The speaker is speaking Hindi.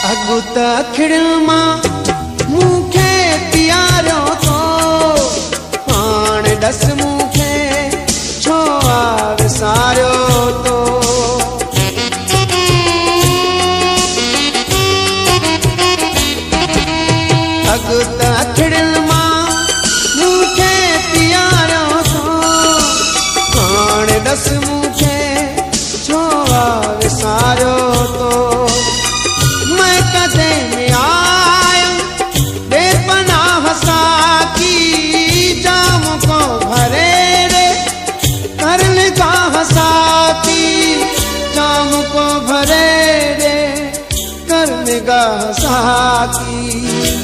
अगुत खिड़मा मुखे प्यारो तो हाण दस मुखे छो विसारो तो अगुत खिड़मा मुखे प्यारो तो हाण दस मुखे छो विसारो तो मैं कदे में आया बेपनाह साकी जाम को भरे रे कर निगाह साकी जाम को भरे रे कर निगाह साकी